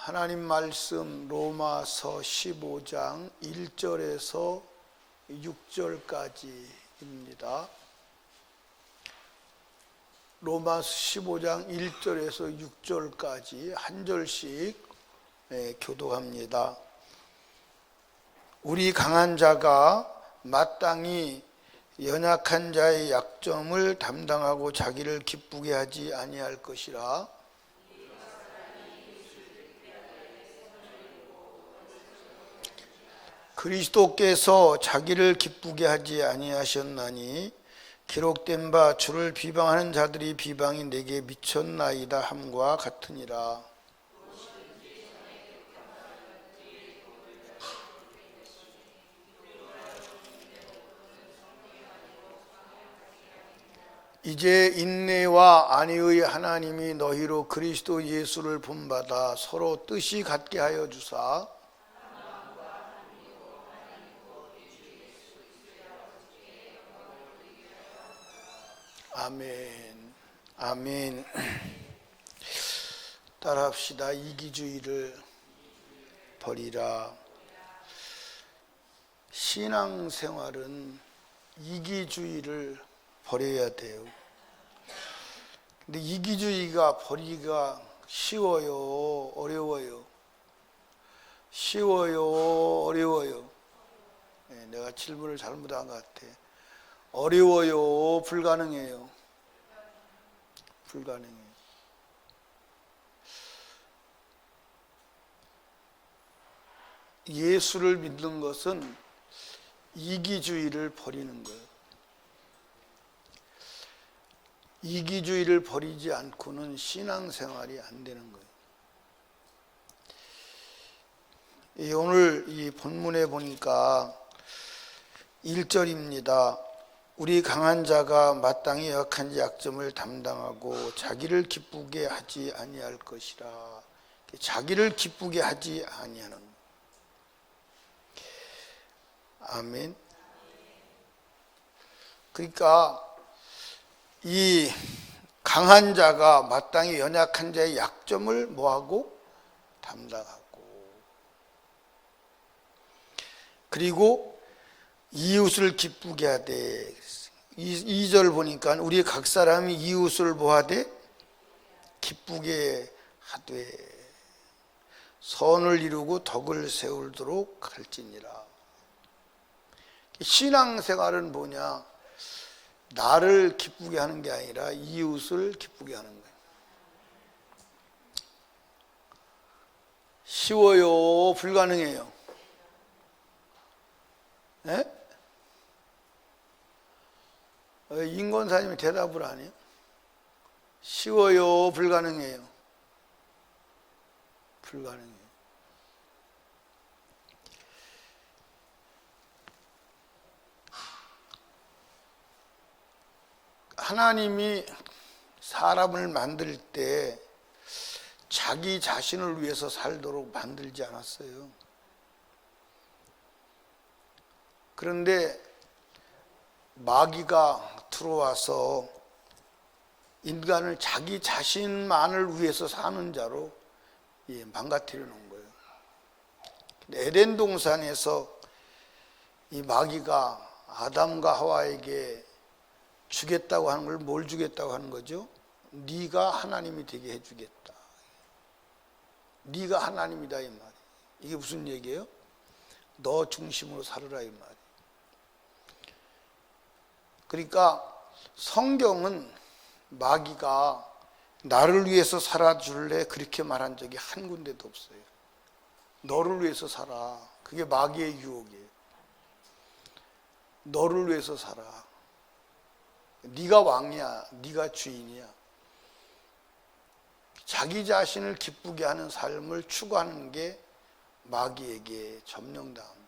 하나님 말씀 로마서 15장 1절에서 6절까지입니다. 로마서 15장 1절에서 6절까지 한 절씩 교독합니다. 우리 강한 자가 마땅히 연약한 자의 약점을 담당하고 자기를 기쁘게 하지 아니할 것이라. 그리스도께서 자기를 기쁘게 하지 아니하셨나니 기록된 바 주를 비방하는 자들이 비방이 내게 미쳤나이다 함과 같으니라. 이제 인내와 안위의 하나님이 너희로 그리스도 예수를 본받아 서로 뜻이 같게 하여 주사 아멘. 아멘. 따라합시다. 이기주의를 버리라. 신앙생활은 이기주의를 버려야 돼요. 근데 이기주의가 버리기가 쉬워요, 어려워요? 쉬워요, 어려워요? 내가 질문을 잘못한 것 같아. 어려워요, 불가능해요? 불가능해요. 예수를 믿는 것은 이기주의를 버리는 거예요. 이기주의를 버리지 않고는 신앙생활이 안 되는 거예요. 오늘 이 본문에 보니까 1절입니다. 우리 강한 자가 마땅히 약한 약점을 담당하고 자기를 기쁘게 하지 아니할 것이라. 자기를 기쁘게 하지 아니하는. 아멘. 그러니까 이 강한 자가 마땅히 연약한 자의 약점을 뭐하고? 담당하고. 그리고 이웃을 기쁘게 하되. 2절 보니까 우리 각 사람이 이웃을 뭐하되? 기쁘게 하되 선을 이루고 덕을 세우도록 할지니라. 신앙생활은 뭐냐? 나를 기쁘게 하는 게 아니라 이웃을 기쁘게 하는 거예요. 쉬워요, 불가능해요? 네? 인권사님이 대답을 안 해요. 쉬워요, 불가능해요? 불가능해요. 하나님이 사람을 만들 때 자기 자신을 위해서 살도록 만들지 않았어요. 그런데 마귀가 들어와서 인간을 자기 자신만을 위해서 사는 자로 망가뜨려 놓은 거예요. 에덴 동산에서 이 마귀가 아담과 하와에게 주겠다고 하는 걸 뭘 주겠다고 하는 거죠? 네가 하나님이 되게 해주겠다. 네가 하나님이다 이 말이에요. 이게 무슨 얘기예요? 너 중심으로 살으라 이 말이에요. 그러니까 성경은 마귀가 나를 위해서 살아줄래 그렇게 말한 적이 한 군데도 없어요. 너를 위해서 살아. 그게 마귀의 유혹이에요. 너를 위해서 살아. 네가 왕이야. 네가 주인이야. 자기 자신을 기쁘게 하는 삶을 추구하는 게 마귀에게 점령당한 거예요.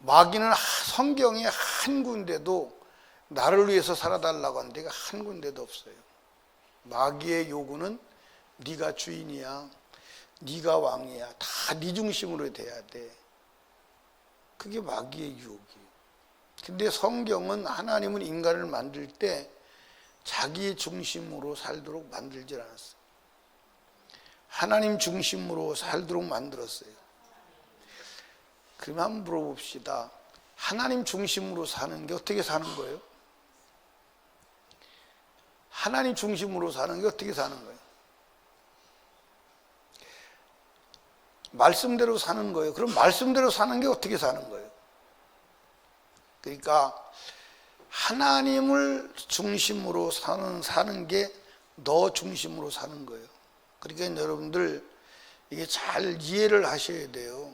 마귀는 성경에 한 군데도 나를 위해서 살아달라고 한 데가 한 군데도 없어요. 마귀의 요구는 네가 주인이야, 네가 왕이야, 다 네 중심으로 돼야 돼. 그게 마귀의 유혹이에요. 근데 성경은 하나님은 인간을 만들 때 자기 중심으로 살도록 만들질 않았어요. 하나님 중심으로 살도록 만들었어요. 그럼 한번 물어봅시다. 하나님 중심으로 사는 게 어떻게 사는 거예요? 하나님 중심으로 사는 게 어떻게 사는 거예요? 말씀대로 사는 거예요. 그럼 말씀대로 사는 게 어떻게 사는 거예요? 그러니까 하나님을 중심으로 사는 게 너 중심으로 사는 거예요. 그러니까 여러분들 이게 잘 이해를 하셔야 돼요.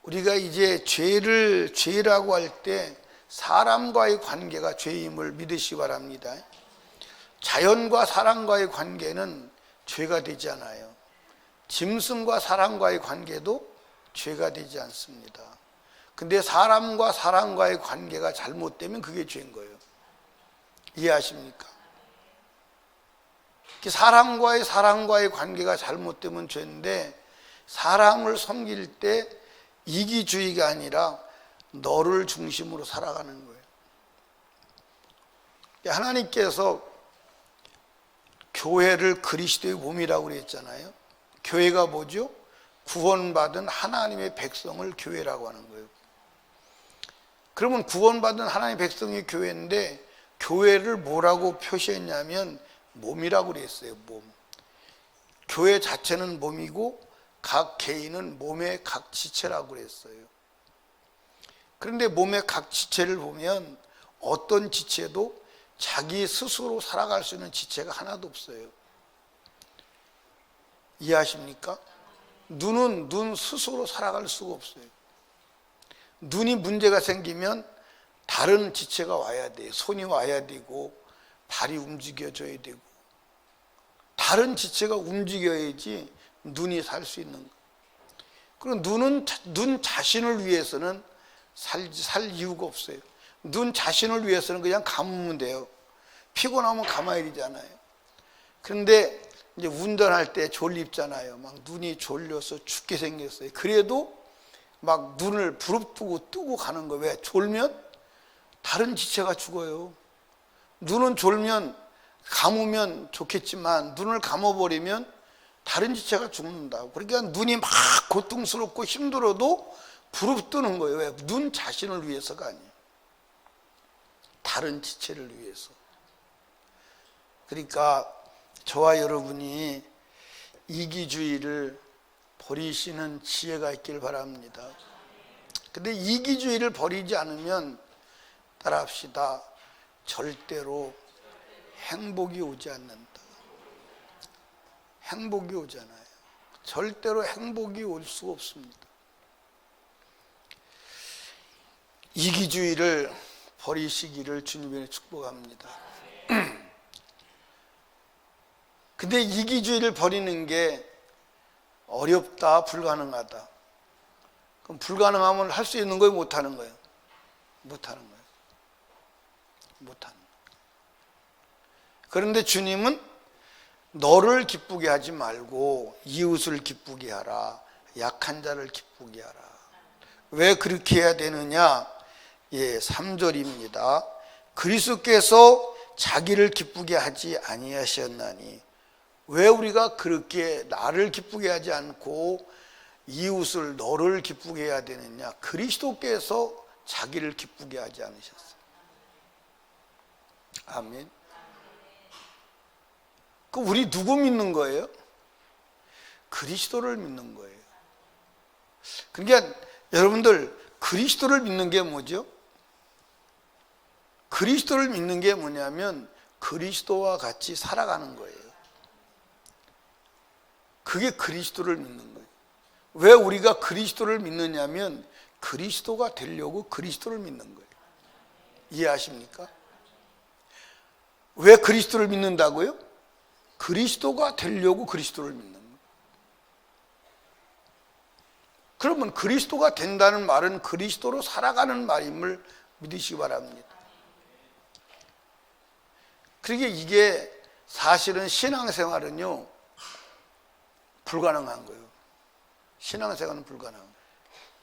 우리가 이제 죄라고 할 때 사람과의 관계가 죄임을 믿으시기 바랍니다. 자연과 사람과의 관계는 죄가 되지 않아요. 짐승과 사람과의 관계도 죄가 되지 않습니다. 근데 사람과 사람과의 관계가 잘못되면 그게 죄인 거예요. 이해하십니까? 사람과의 관계가 잘못되면 죄인데, 사람을 섬길 때 이기주의가 아니라 너를 중심으로 살아가는 거예요. 하나님께서 교회를 그리스도의 몸이라고 그랬잖아요. 교회가 뭐죠? 구원받은 하나님의 백성을 교회라고 하는 거예요. 그러면 구원받은 하나님의 백성이 교회인데, 교회를 뭐라고 표시했냐면 몸이라고 그랬어요. 몸. 교회 자체는 몸이고 각 개인은 몸의 각 지체라고 그랬어요. 그런데 몸의 각 지체를 보면 어떤 지체도 자기 스스로 살아갈 수 있는 지체가 하나도 없어요. 이해하십니까? 눈은 눈 스스로 살아갈 수가 없어요. 눈이 문제가 생기면 다른 지체가 와야 돼요. 손이 와야 되고 발이 움직여져야 되고 다른 지체가 움직여야지 눈이 살 수 있는 거예요. 그리고 눈 자신을 위해서는 살 이유가 없어요. 눈 자신을 위해서는 그냥 감으면 돼요. 피곤하면 감아야 되잖아요. 그런데 이제 운전할 때 졸립잖아요. 막 눈이 졸려서 죽게 생겼어요. 그래도 막 눈을 부릅뜨고 뜨고 가는 거예요. 왜? 졸면 다른 지체가 죽어요. 눈은 졸면 감으면 좋겠지만 눈을 감아버리면 다른 지체가 죽는다고. 그러니까 눈이 막 고통스럽고 힘들어도 부릅뜨는 거예요. 왜? 눈 자신을 위해서가 아니에요. 다른 지체를 위해서. 그러니까 저와 여러분이 이기주의를 버리시는 지혜가 있길 바랍니다. 근데 이기주의를 버리지 않으면 따라합시다. 절대로 행복이 오지 않는다. 행복이 오잖아요. 절대로 행복이 올 수가 없습니다. 이기주의를 버리시기를 주님의 축복합니다. 근데 이기주의를 버리는 게 어렵다, 불가능하다. 그럼 불가능하면 할 수 있는 거예요, 못하는 거예요? 못하는 거예요. 못하는 거예요. 그런데 주님은 너를 기쁘게 하지 말고 이웃을 기쁘게 하라. 약한 자를 기쁘게 하라. 왜 그렇게 해야 되느냐? 3절입니다. 그리스도께서 자기를 기쁘게 하지 아니하셨나니. 왜 우리가 그렇게 나를 기쁘게 하지 않고 이웃을 너를 기쁘게 해야 되느냐? 그리스도께서 자기를 기쁘게 하지 않으셨어요. 아멘. 그 우리 누구 믿는 거예요? 그리스도를 믿는 거예요. 그러니까 여러분들 그리스도를 믿는 게 뭐죠? 그리스도를 믿는 게 뭐냐면 그리스도와 같이 살아가는 거예요. 그게 그리스도를 믿는 거예요. 왜 우리가 그리스도를 믿느냐면 그리스도가 되려고 그리스도를 믿는 거예요. 이해하십니까? 왜 그리스도를 믿는다고요? 그리스도가 되려고 그리스도를 믿는 거예요. 그러면 그리스도가 된다는 말은 그리스도로 살아가는 말임을 믿으시기 바랍니다. 그러게 이게 사실은 신앙생활은요 불가능한 거예요. 신앙생활은 불가능한 거예요.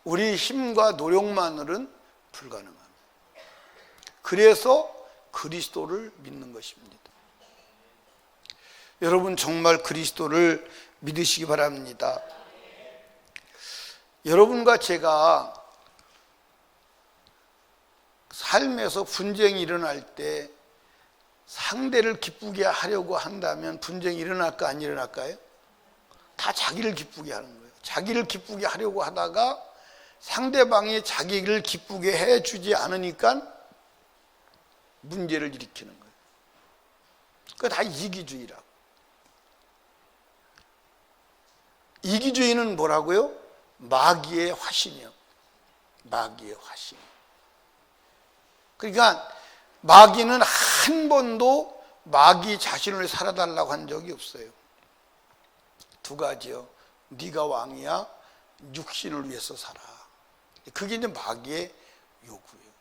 우리 힘과 노력만으로는 불가능합니다. 그래서 그리스도를 믿는 것입니다. 여러분 정말 그리스도를 믿으시기 바랍니다. 여러분과 제가 삶에서 분쟁이 일어날 때 상대를 기쁘게 하려고 한다면 분쟁이 일어날까 안 일어날까요? 다 자기를 기쁘게 하는 거예요. 자기를 기쁘게 하려고 하다가 상대방이 자기를 기쁘게 해주지 않으니까 문제를 일으키는 거예요. 그거 다 이기주의라고. 이기주의는 뭐라고요? 마귀의 화신이요. 마귀의 화신. 그러니까 마귀는 한 번도 마귀 자신을 살아달라고 한 적이 없어요. 두 가지요. 네가 왕이야. 육신을 위해서 살아. 그게 이제 마귀의 요구예요.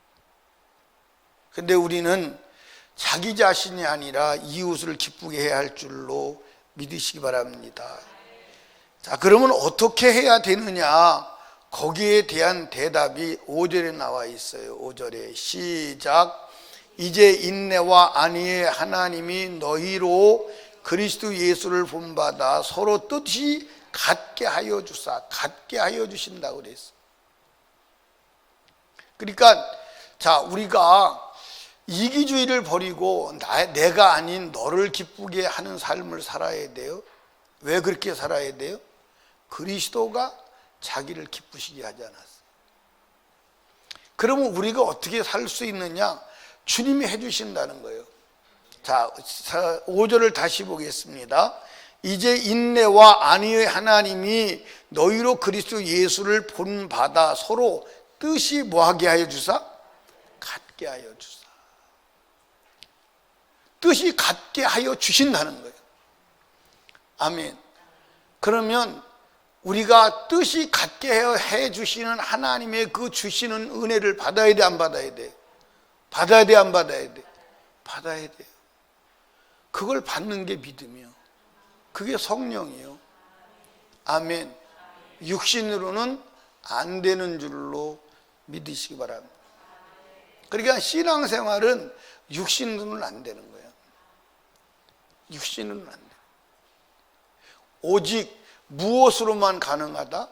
근데 우리는 자기 자신이 아니라 이웃을 기쁘게 해야 할 줄로 믿으시기 바랍니다. 자, 그러면 어떻게 해야 되느냐? 거기에 대한 대답이 5절에 나와 있어요. 5절에 시작. 이제 인내와 안위의 하나님이 너희로 그리스도 예수를 본받아 서로 뜻이 같게 하여 주사, 같게 하여 주신다고 그랬어. 그러니까 자, 우리가 이기주의를 버리고 내가 아닌 너를 기쁘게 하는 삶을 살아야 돼요. 왜 그렇게 살아야 돼요? 그리스도가 자기를 기쁘시게 하지 않았어요. 그러면 우리가 어떻게 살 수 있느냐? 주님이 해주신다는 거예요. 자, 5절을 다시 보겠습니다. 이제 인내와 안위의 하나님이 너희로 그리스도 예수를 본받아 서로 뜻이 뭐하게 하여 주사? 같게 하여 주사. 뜻이 같게 하여 주신다는 거예요. 아멘. 그러면 우리가 뜻이 같게 해 주시는 하나님의 그 주시는 은혜를 받아야 돼, 안 받아야 돼? 받아야 돼, 안 받아야 돼? 받아야 돼요. 그걸 받는 게 믿음이요. 그게 성령이요. 아멘. 육신으로는 안 되는 줄로 믿으시기 바랍니다. 그러니까 신앙생활은 육신으로는 안 되는 거예요. 육신으로는 안 돼. 오직 무엇으로만 가능하다?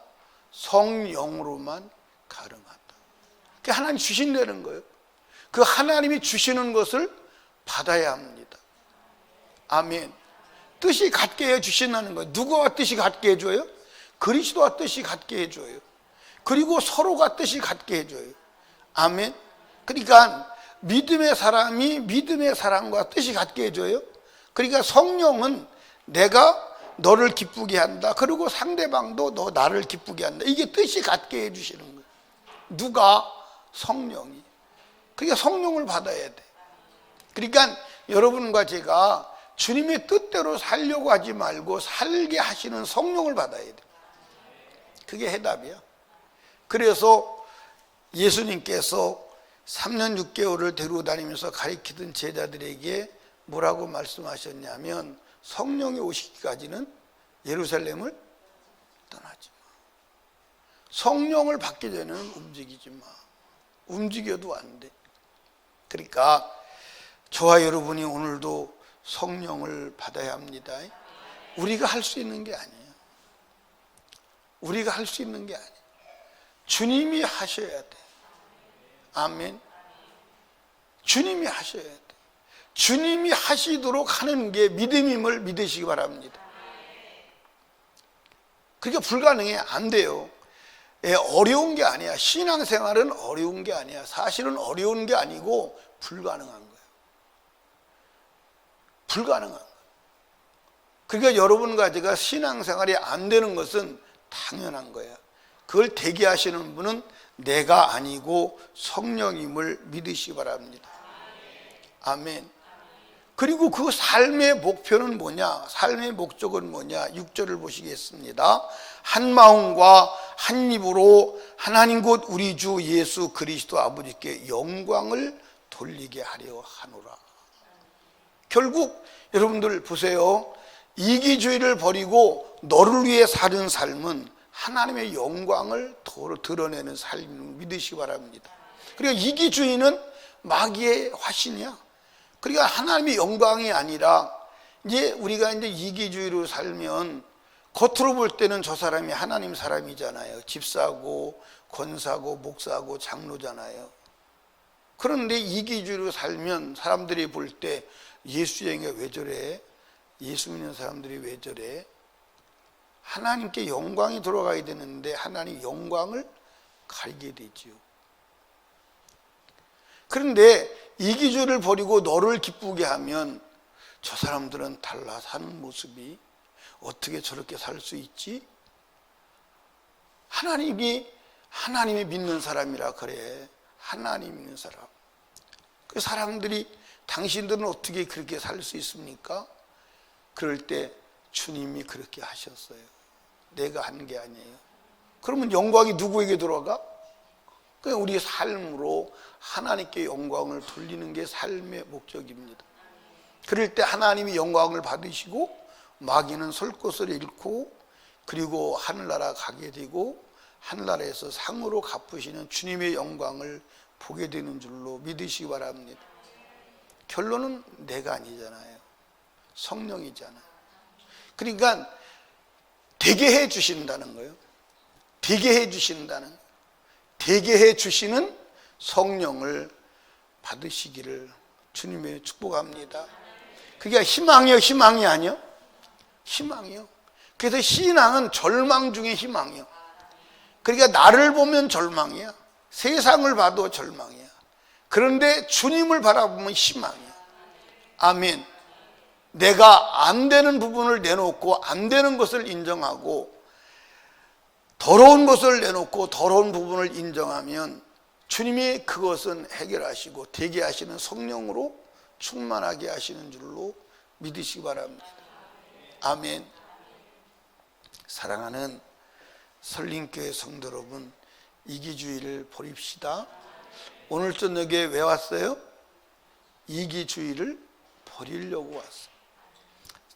성령으로만 가능하다. 그게 하나님 주신다는 거예요. 그 하나님이 주시는 것을 받아야 합니다. 아멘. 뜻이 같게 해주신다는 거예요. 누구와 뜻이 같게 해줘요? 그리스도와 뜻이 같게 해줘요. 그리고 서로가 뜻이 같게 해줘요. 아멘. 그러니까 믿음의 사람이 믿음의 사람과 뜻이 같게 해줘요. 그러니까 성령은 내가 너를 기쁘게 한다. 그리고 상대방도 너 나를 기쁘게 한다. 이게 뜻이 같게 해주시는 거예요. 누가? 성령이. 그러니까 성령을 받아야 돼. 그러니까 여러분과 제가 주님의 뜻대로 살려고 하지 말고 살게 하시는 성령을 받아야 돼. 그게 해답이야. 그래서 예수님께서 3년 6개월을 데리고 다니면서 가르치던 제자들에게 뭐라고 말씀하셨냐면 성령이 오시기까지는 예루살렘을 떠나지 마. 성령을 받기 전에는 움직이지 마. 움직여도 안 돼. 그러니까 저와 여러분이 오늘도 성령을 받아야 합니다. 우리가 할 수 있는 게 아니에요. 우리가 할 수 있는 게 아니에요. 주님이 하셔야 돼. 아멘. 주님이 하셔야 돼. 주님이 하시도록 하는 게 믿음임을 믿으시기 바랍니다. 그게 불가능해. 안 돼요. 어려운 게 아니야. 신앙생활은 어려운 게 아니야. 사실은 어려운 게 아니고 불가능한 거예요. 불가능한 거예요. 그러니까 여러분과 제가 신앙생활이 안 되는 것은 당연한 거예요. 그걸 되게 하시는 분은 내가 아니고 성령임을 믿으시기 바랍니다. 아멘. 그리고 그 삶의 목표는 뭐냐? 삶의 목적은 뭐냐? 6절을 보시겠습니다. 한 마음과 한 입으로 하나님 곧 우리 주 예수 그리스도 아버지께 영광을 돌리게 하려 하노라. 결국 여러분들 보세요. 이기주의를 버리고 너를 위해 사는 삶은 하나님의 영광을 드러내는 삶을 믿으시기 바랍니다. 그리고 이기주의는 마귀의 화신이야. 그러니까 하나님의 영광이 아니라 이제 우리가 이제 이기주의로 살면 겉으로 볼 때는 저 사람이 하나님 사람이잖아요. 집사고 권사고 목사고 장로잖아요. 그런데 이기주의로 살면 사람들이 볼 때 예수쟁이가 왜 저래? 예수 믿는 사람들이 왜 저래? 하나님께 영광이 들어가야 되는데 하나님 영광을 가리게 되지요. 그런데 이기주의를 버리고 너를 기쁘게 하면 저 사람들은 달라 사는 모습이 어떻게 저렇게 살 수 있지? 하나님이 믿는 사람이라 그래. 하나님 믿는 사람. 그 사람들이 당신들은 어떻게 그렇게 살 수 있습니까? 그럴 때 주님이 그렇게 하셨어요. 내가 한 게 아니에요. 그러면 영광이 누구에게 들어가? 그냥 우리 삶으로 하나님께 영광을 돌리는 게 삶의 목적입니다. 그럴 때 하나님이 영광을 받으시고 마귀는 설 곳을 잃고 그리고 하늘나라 가게 되고 하늘나라에서 상으로 갚으시는 주님의 영광을 보게 되는 줄로 믿으시기 바랍니다. 결론은 내가 아니잖아요. 성령이잖아요. 그러니까 되게 해 주신다는 거예요. 되게 해 주신다는, 되게 해 주시는 성령을 받으시기를 주님의 축복합니다. 그게 희망이요, 희망이 아니요? 희망이요. 그래서 신앙은 절망 중에 희망이요. 그러니까 나를 보면 절망이야. 세상을 봐도 절망이야. 그런데 주님을 바라보면 희망이야. 아멘. 내가 안 되는 부분을 내놓고 안 되는 것을 인정하고 더러운 것을 내놓고 더러운 부분을 인정하면 주님이 그것은 해결하시고 되게 하시는 성령으로 충만하게 하시는 줄로 믿으시기 바랍니다. 아멘. 사랑하는 설림교회 성도 여러분, 이기주의를 버립시다. 오늘 저녁에 왜 왔어요? 이기주의를 버리려고 왔어요.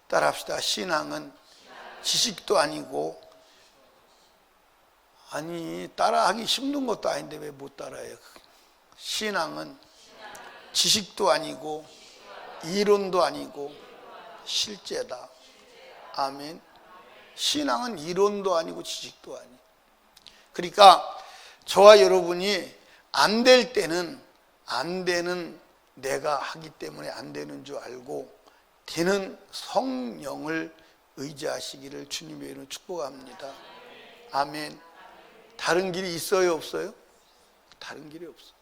따라합시다. 신앙은 지식도 아니고, 아니 따라하기 힘든 것도 아닌데 왜 못 따라해요? 신앙은 지식도 아니고 이론도 아니고 실제다. 아멘. 신앙은 이론도 아니고 지식도 아니에요. 그러니까 저와 여러분이 안 될 때는 안 되는 내가 하기 때문에 안 되는 줄 알고 되는 성령을 의지하시기를 주님의 이름으로 축복합니다. 아멘. 다른 길이 있어요, 없어요? 다른 길이 없어요.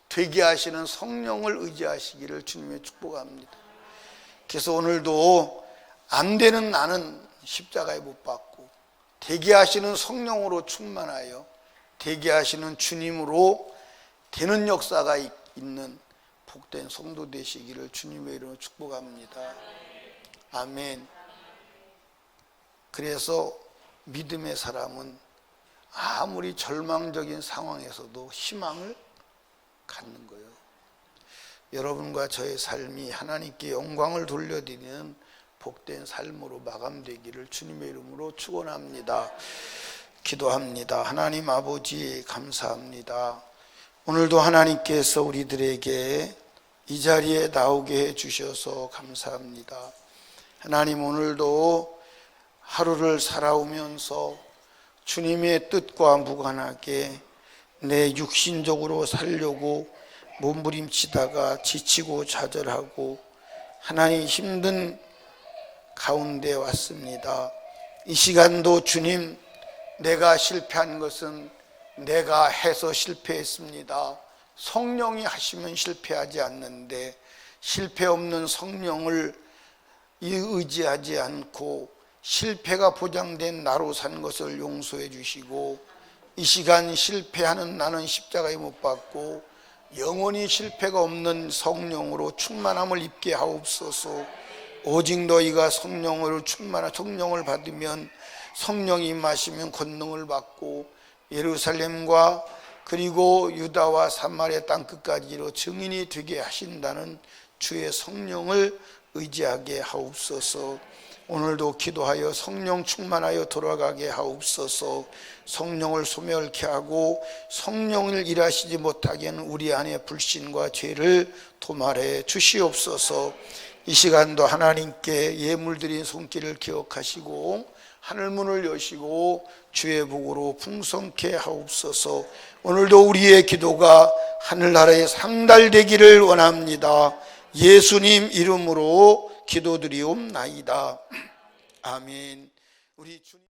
되게 하시는 성령을 의지하시기를 주님의 축복합니다. 그래서 오늘도 안 되는 나는 십자가에 못 박고 되게 하시는 성령으로 충만하여 되게 하시는 주님으로 되는 역사가 있는 복된 성도 되시기를 주님의 이름으로 축복합니다. 아멘. 그래서 믿음의 사람은 아무리 절망적인 상황에서도 희망을 갖는 거예요. 여러분과 저의 삶이 하나님께 영광을 돌려드리는 복된 삶으로 마감되기를 주님의 이름으로 축원합니다. 기도합니다. 하나님 아버지 감사합니다. 오늘도 하나님께서 우리들에게 이 자리에 나오게 해주셔서 감사합니다. 하나님 오늘도 하루를 살아오면서 주님의 뜻과 무관하게 내 육신적으로 살려고 몸부림치다가 지치고 좌절하고 하나님 힘든 가운데 왔습니다. 이 시간도 주님, 내가 실패한 것은 내가 해서 실패했습니다. 성령이 하시면 실패하지 않는데 실패 없는 성령을 의지하지 않고 실패가 보장된 나로 산 것을 용서해 주시고 이 시간 실패하는 나는 십자가에 못 박고 영원히 실패가 없는 성령으로 충만함을 입게 하옵소서. 오직 너희가 성령을 충만한 성령을 받으면 성령이 임하시면 권능을 받고 예루살렘과 그리고 유다와 사마리아 땅 끝까지로 증인이 되게 하신다는 주의 성령을 의지하게 하옵소서. 오늘도 기도하여 성령 충만하여 돌아가게 하옵소서. 성령을 소멸케 하고 성령을 일하시지 못하게 하는 우리 안의 불신과 죄를 도말해 주시옵소서. 이 시간도 하나님께 예물드린 손길을 기억하시고 하늘문을 여시고 주의 복으로 풍성케 하옵소서. 오늘도 우리의 기도가 하늘나라에 상달되기를 원합니다. 예수님 이름으로 기도드리옵나이다. 아멘. 우리 주님